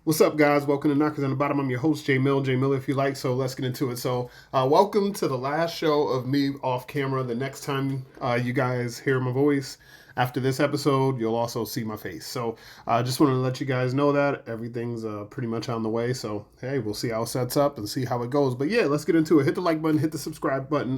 What's up, guys? Welcome to Knockers on the Bottom. I'm your host, Jay Mill. Jay Mill, if you like. So let's get into it. Welcome to the last show of me off camera. The next time you guys hear my voice after this episode, you'll also see my face. I just wanted to let you guys know that everything's pretty much on the way. So, hey, we'll see how it sets up and see how it goes. But yeah, let's get into it. Hit the like button, hit the subscribe button.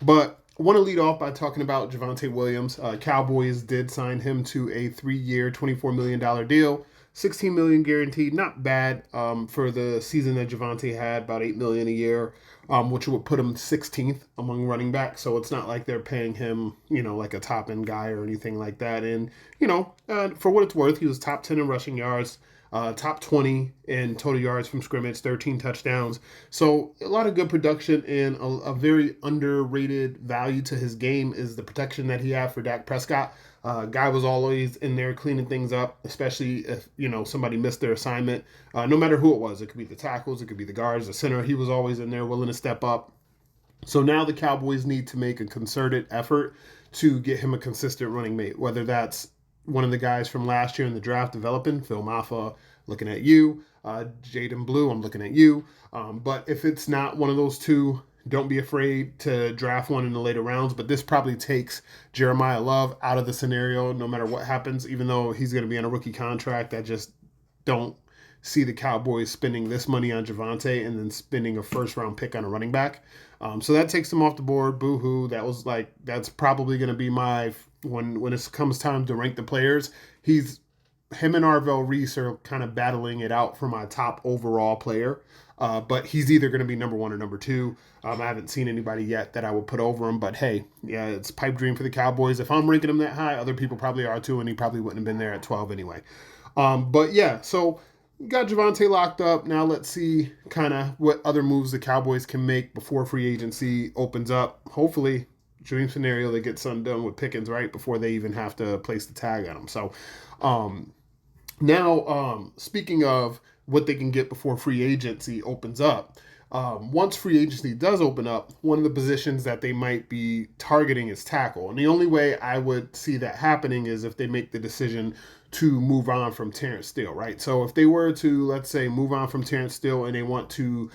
But I want to lead off by talking about Javonte Williams. Cowboys did sign him to a 3-year, $24 million deal. 16 million guaranteed, not bad for the season that Javonte had, about 8 million a year, which would put him 16th among running backs. So it's not like they're paying him, like a top end guy or anything like that. And for what it's worth, he was top 10 in rushing yards, top 20 in total yards from scrimmage, 13 touchdowns. So a lot of good production, and a very underrated value to his game is the protection that he had for Dak Prescott. Guy was always in there cleaning things up, especially if somebody missed their assignment. No matter who it was, it could be the tackles, it could be the guards, the center. He was always in there, willing to step up. So now the Cowboys need to make a concerted effort to get him a consistent running mate, whether that's one of the guys from last year in the draft developing, Phil Maffa, looking at you, Jaden Blue, I'm looking at you. But if it's not one of those two, don't be afraid to draft one in the later rounds. But this probably takes Jeremiah Love out of the scenario no matter what happens, even though he's going to be on a rookie contract. I just don't see the Cowboys spending this money on Javonte and then spending a first round pick on a running back. So that takes them off the board. Boo hoo. That's probably going to be my, when it comes time to rank the players, him and Arvell Reese are kind of battling it out for my top overall player. But he's either going to be number one or number two. I haven't seen anybody yet that I would put over him. But hey, yeah, it's a pipe dream for the Cowboys. If I'm ranking him that high, other people probably are too, and he probably wouldn't have been there at 12 anyway. But yeah, so got Javonte locked up. Now let's see kind of what other moves the Cowboys can make before free agency opens up. Hopefully, dream scenario, they get something done with Pickens right before they even have to place the tag on him. Now, speaking of what they can get before free agency opens up, once free agency does open up, one of the positions that they might be targeting is tackle. And the only way I would see that happening is if they make the decision to move on from Terrence Steele, right? So if they were to, let's say, move on from Terrence Steele and they want to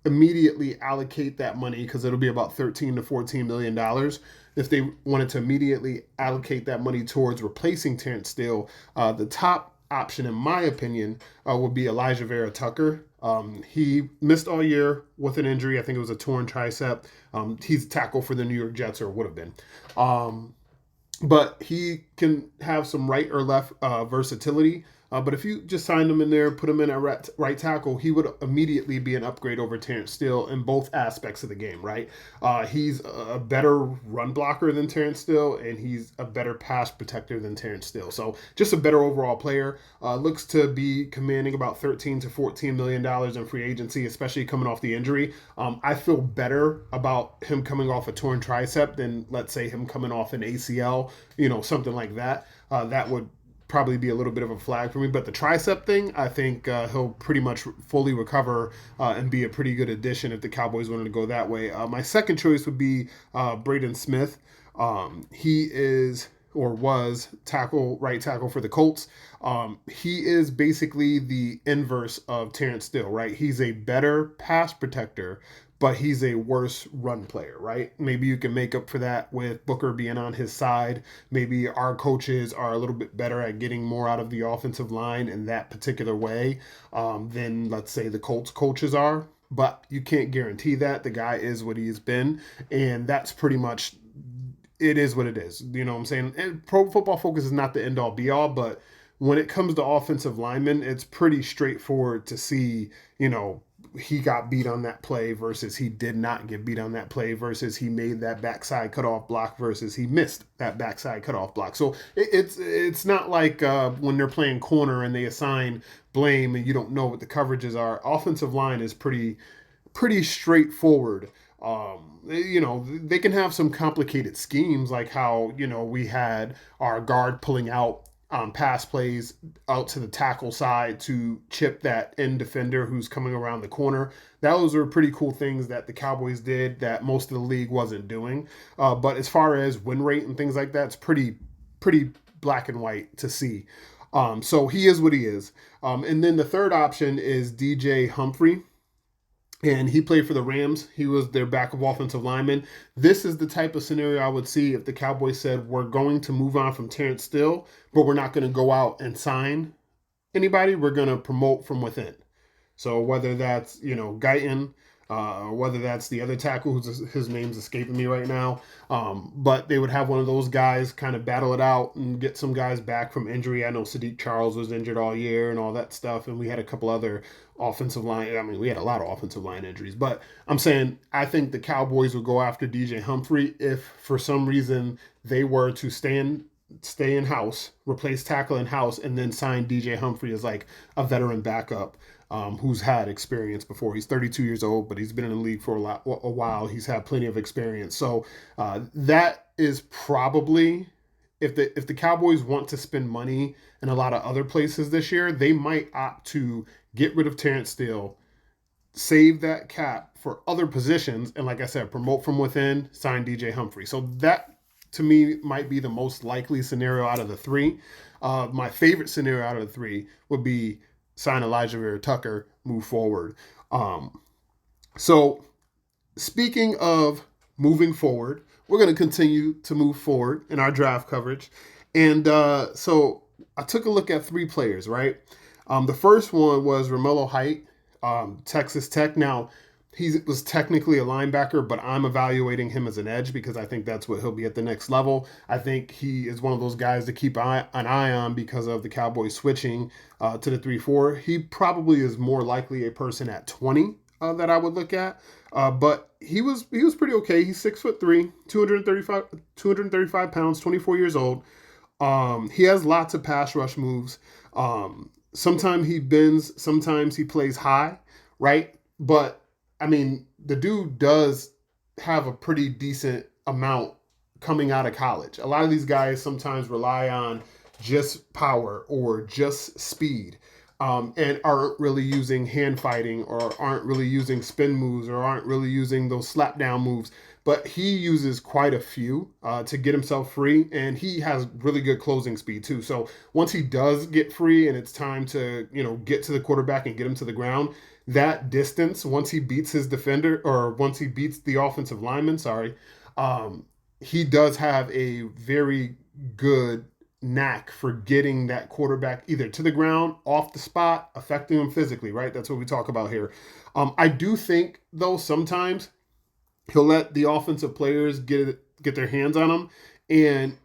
immediately allocate that money, because it'll be about $13 to $14 million. If they wanted to immediately allocate that money towards replacing Terrence Steele, the top option, in my opinion, would be Elijah Vera Tucker. He missed all year with an injury. I think it was a torn tricep. He's a tackle for the New York Jets, or would have been. But he can have some right or left versatility. But if you just signed him in there, put him in a right tackle, he would immediately be an upgrade over Terrence Steele in both aspects of the game, right? He's a better run blocker than Terrence Steele, and he's a better pass protector than Terrence Steele. So just a better overall player. Looks to be commanding about $13 to $14 million in free agency, especially coming off the injury. I feel better about him coming off a torn tricep than, let's say, him coming off an ACL, something like that. That would probably be a little bit of a flag for me. But the tricep thing, I think he'll pretty much fully recover and be a pretty good addition if the Cowboys wanted to go that way. My second choice would be Braden Smith. He is, or was, right tackle for the Colts. He is basically the inverse of Terrence Steele, right? He's a better pass protector, but he's a worse run player, right? Maybe you can make up for that with Booker being on his side. Maybe our coaches are a little bit better at getting more out of the offensive line in that particular way than, let's say, the Colts coaches are. But you can't guarantee that. The guy is what he's been, and that's pretty much, it is what it is. You know what I'm saying? And Pro Football Focus is not the end-all, be-all, but when it comes to offensive linemen, it's pretty straightforward to see, he got beat on that play versus he did not get beat on that play versus he made that backside cutoff block versus he missed that backside cutoff block. So it's not like when they're playing corner and they assign blame and you don't know what the coverages are. Offensive line is pretty straightforward. They can have some complicated schemes like how, we had our guard pulling out pass plays out to the tackle side to chip that end defender who's coming around the corner. Those are pretty cool things that the Cowboys did that most of the league wasn't doing. But as far as win rate and things like that, it's pretty black and white to see. So he is what he is. And then the third option is DJ Humphrey. And he played for the Rams. He was their backup offensive lineman. This is the type of scenario I would see if the Cowboys said, we're going to move on from Terrence Steele, but we're not going to go out and sign anybody. We're going to promote from within. So whether that's, Guyton, whether that's the other tackle, his name's escaping me right now, but they would have one of those guys kind of battle it out and get some guys back from injury. I know Sadiq Charles was injured all year and all that stuff, and we had a couple other offensive line. I mean, we had a lot of offensive line injuries, but I'm saying I think the Cowboys would go after DJ Humphrey if for some reason they were to stay in house, replace tackle in house, and then sign DJ Humphrey as like a veteran backup. Who's had experience before. He's 32 years old, but he's been in the league for a while. He's had plenty of experience. So that is probably, if the Cowboys want to spend money in a lot of other places this year, they might opt to get rid of Terrence Steele, save that cap for other positions, and like I said, promote from within, sign DJ Humphrey. So that, to me, might be the most likely scenario out of the three. My favorite scenario out of the three would be sign Elijah Vera Tucker, move forward. So speaking of moving forward, we're going to continue to move forward in our draft coverage. And so I took a look at three players, right? The first one was Romello Height, Texas Tech. Now, he was technically a linebacker, but I'm evaluating him as an edge because I think that's what he'll be at the next level. I think he is one of those guys to keep an eye on because of the Cowboys switching to the 3-4. He probably is more likely a person at 20 that I would look at. But he was pretty okay. He's 6'3", 235 pounds, 24 years old. He has lots of pass rush moves. Sometimes he bends, sometimes he plays high, right? But I mean, the dude does have a pretty decent amount coming out of college. A lot of these guys sometimes rely on just power or just speed, and aren't really using hand fighting or aren't really using spin moves or aren't really using those slap down moves. But he uses quite a few to get himself free, and he has really good closing speed too. So once he does get free and it's time to, get to the quarterback and get him to the ground, that distance, once he beats his defender or once he beats the offensive lineman, he does have a very good knack for getting that quarterback either to the ground, off the spot, affecting him physically, right? That's what we talk about here. I do think, though, sometimes he'll let the offensive players get their hands on him, and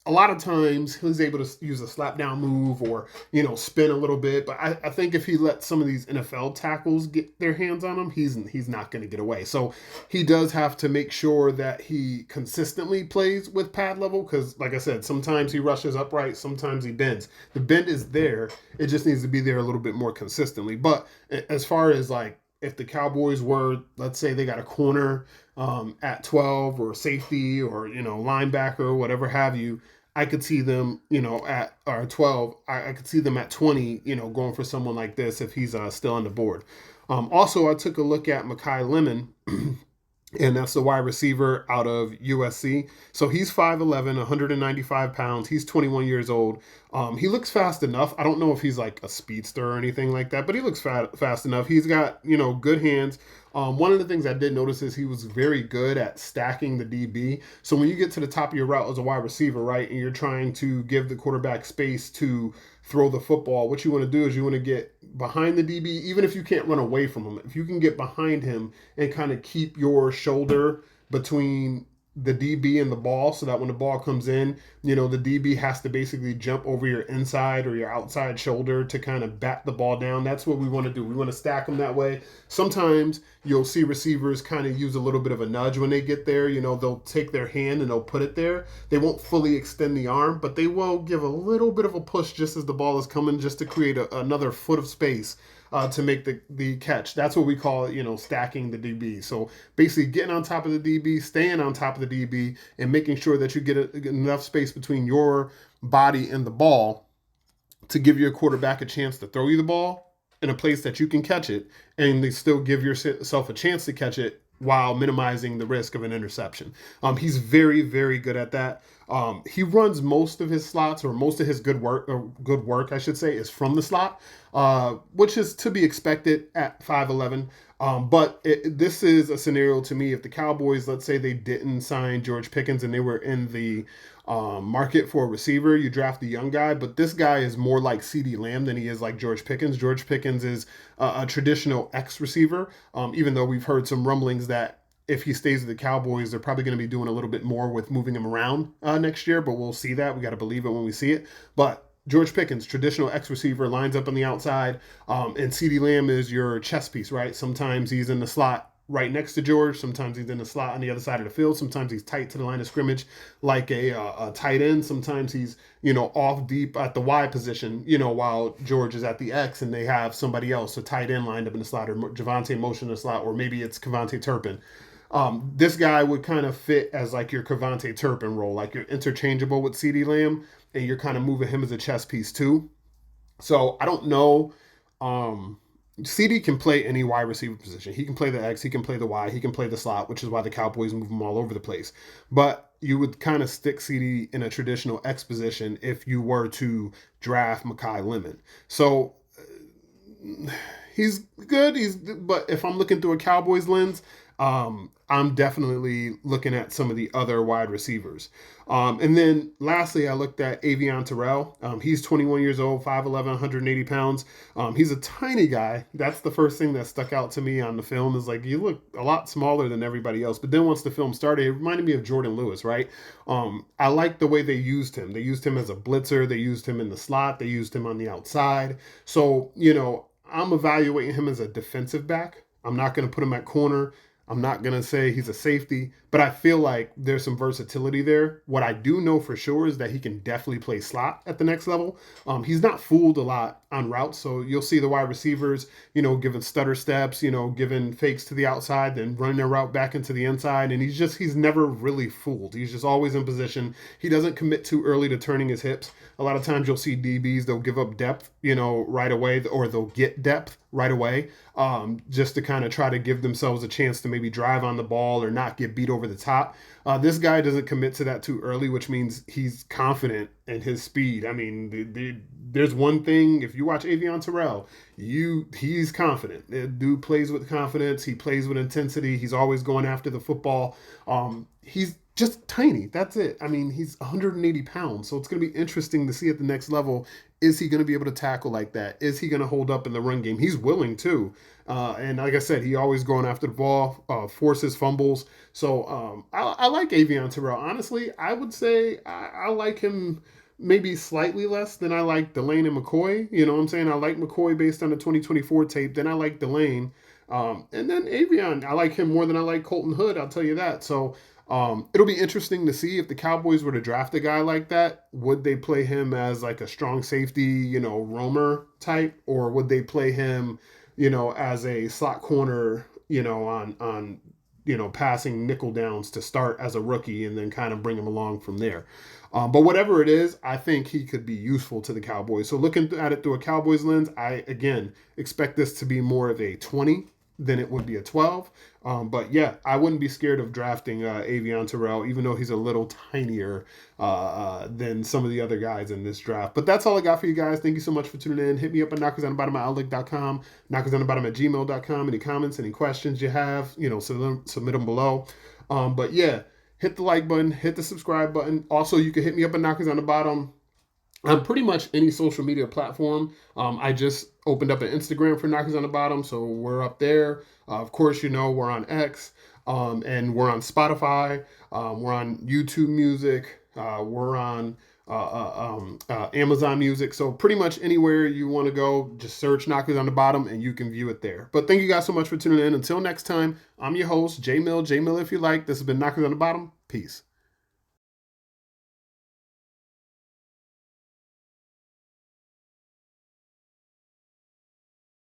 a lot of times he's able to use a slap down move or, spin a little bit. But I think if he lets some of these NFL tackles get their hands on him, he's not going to get away. So he does have to make sure that he consistently plays with pad level because, like I said, sometimes he rushes upright, sometimes he bends. The bend is there. It just needs to be there a little bit more consistently. But as far as if the Cowboys were, let's say they got a corner at 12 or safety or, linebacker or whatever have you, I could see them, at 12. I could see them at 20, going for someone like this if he's still on the board. Also, I took a look at Mekhi Lemon, and that's the wide receiver out of USC. So he's 5'11", 195 pounds. He's 21 years old. He looks fast enough. I don't know if he's like a speedster or anything like that, but he looks fast enough. He's got, good hands. One of the things I did notice is he was very good at stacking the DB. So when you get to the top of your route as a wide receiver, right, and you're trying to give the quarterback space to throw the football, what you want to do is you want to get behind the DB, even if you can't run away from him. If you can get behind him and kind of keep your shoulder between the DB and the ball so that when the ball comes in, the DB has to basically jump over your inside or your outside shoulder to kind of bat the ball down. That's what we want to do. We want to stack them that way. Sometimes you'll see receivers kind of use a little bit of a nudge when they get there. They'll take their hand and they'll put it there. They won't fully extend the arm, but they will give a little bit of a push just as the ball is coming just to create another foot of space to make the catch. That's what we call, stacking the DB. So basically getting on top of the DB, staying on top of the DB, and making sure that you get enough space between your body and the ball to give your quarterback a chance to throw you the ball in a place that you can catch it, and they still give yourself a chance to catch it while minimizing the risk of an interception. He's very, very good at that. He runs most of his slots, or most of his good work, I should say, is from the slot, which is to be expected at 5'11". But this is a scenario to me. If the Cowboys, let's say they didn't sign George Pickens and they were in the market for a receiver, you draft the young guy. But this guy is more like CeeDee Lamb than he is like George Pickens. George Pickens is a traditional X receiver, even though we've heard some rumblings that if he stays with the Cowboys, they're probably going to be doing a little bit more with moving him around next year, but we'll see that. We got to believe it when we see it. But George Pickens, traditional X receiver, lines up on the outside, and CeeDee Lamb is your chess piece, right? Sometimes he's in the slot right next to George. Sometimes he's in the slot on the other side of the field. Sometimes he's tight to the line of scrimmage like a tight end. Sometimes he's, off deep at the Y position, while George is at the X and they have somebody else, a tight end lined up in the slot, or Javonte motion in the slot, or maybe it's Kevontae Turpin. This guy would kind of fit as like your Kevontae Turpin role, like you're interchangeable with CeeDee Lamb and you're kind of moving him as a chess piece too. So I don't know. CD can play any wide receiver position. He can play the X, he can play the Y, he can play the slot, which is why the Cowboys move him all over the place. But you would kind of stick CD in a traditional X position if you were to draft Mekhi Lemon. So he's good. But if I'm looking through a Cowboys lens, I'm definitely looking at some of the other wide receivers. And then lastly, I looked at Avion Terrell. He's 21 years old, 5'11", 180 pounds. He's a tiny guy. That's the first thing that stuck out to me on the film, is like, you look a lot smaller than everybody else. But then once the film started, it reminded me of Jordan Lewis, right? I like the way they used him. They used him as a blitzer. They used him in the slot. They used him on the outside. So, I'm evaluating him as a defensive back. I'm not going to put him at corner. I'm not going to say he's a safety, but I feel like there's some versatility there. What I do know for sure is that he can definitely play slot at the nenext level. He's not fooled a lot on routes, so you'll see the wide receivers, giving stutter steps, giving fakes to the outside, then running their route back into the inside, and he's never really fooled. He's just always in position. He doesn't commit too early to turning his hips. A lot of times you'll see DBs, they'll give up depth, right away, or they'll get depth right away, just to kind of try to give themselves a chance to maybe drive on the ball or not get beat over the top. This guy doesn't commit to that too early, which means he's confident in his speed. I mean, there's one thing, if you watch Avion Terrell, he's confident. The dude plays with confidence. He plays with intensity. He's always going after the football. He's just tiny. That's it. I mean, he's 180 pounds. So it's going to be interesting to see at the next level. Is he going to be able to tackle like that? Is he going to hold up in the run game? He's willing to. And like I said, he always going after the ball, forces fumbles. So I like Avion Terrell. Honestly, I would say I like him maybe slightly less than I like Delane and McCoy. You know what I'm saying? I like McCoy based on the 2024 tape. Then I like Delane. And then Avion, I like him more than I like Colton Hood. I'll tell you that. So it'll be interesting to see if the Cowboys were to draft a guy like that. Would they play him as like a strong safety, roamer type, or would they play him, as a slot corner, on passing nickel downs to start as a rookie and then kind of bring him along from there. But whatever it is, I think he could be useful to the Cowboys. So looking at it through a Cowboys lens, I, again, expect this to be more of a 20 than it would be a 12. But yeah, I wouldn't be scared of drafting Avion Terrell, even though he's a little tinier than some of the other guys in this draft. But that's all I got for you guys. Thank you so much for tuning in. Hit me up at knockersonthebottom@outlook.com, knockersonthebottom@gmail.com. Any comments, any questions you have, submit them below. But yeah, hit the like button, hit the subscribe button. Also, you can hit me up at Knockers on the Bottom on pretty much any social media platform. I just opened up an Instagram for Knockers on the Bottom, so we're up there. Of course, we're on X, and we're on Spotify. We're on YouTube Music. We're on Amazon Music. So pretty much anywhere you want to go, just search Knockers on the Bottom, and you can view it there. But thank you guys so much for tuning in. Until next time, I'm your host, J Mill if you like. This has been Knockers on the Bottom. Peace.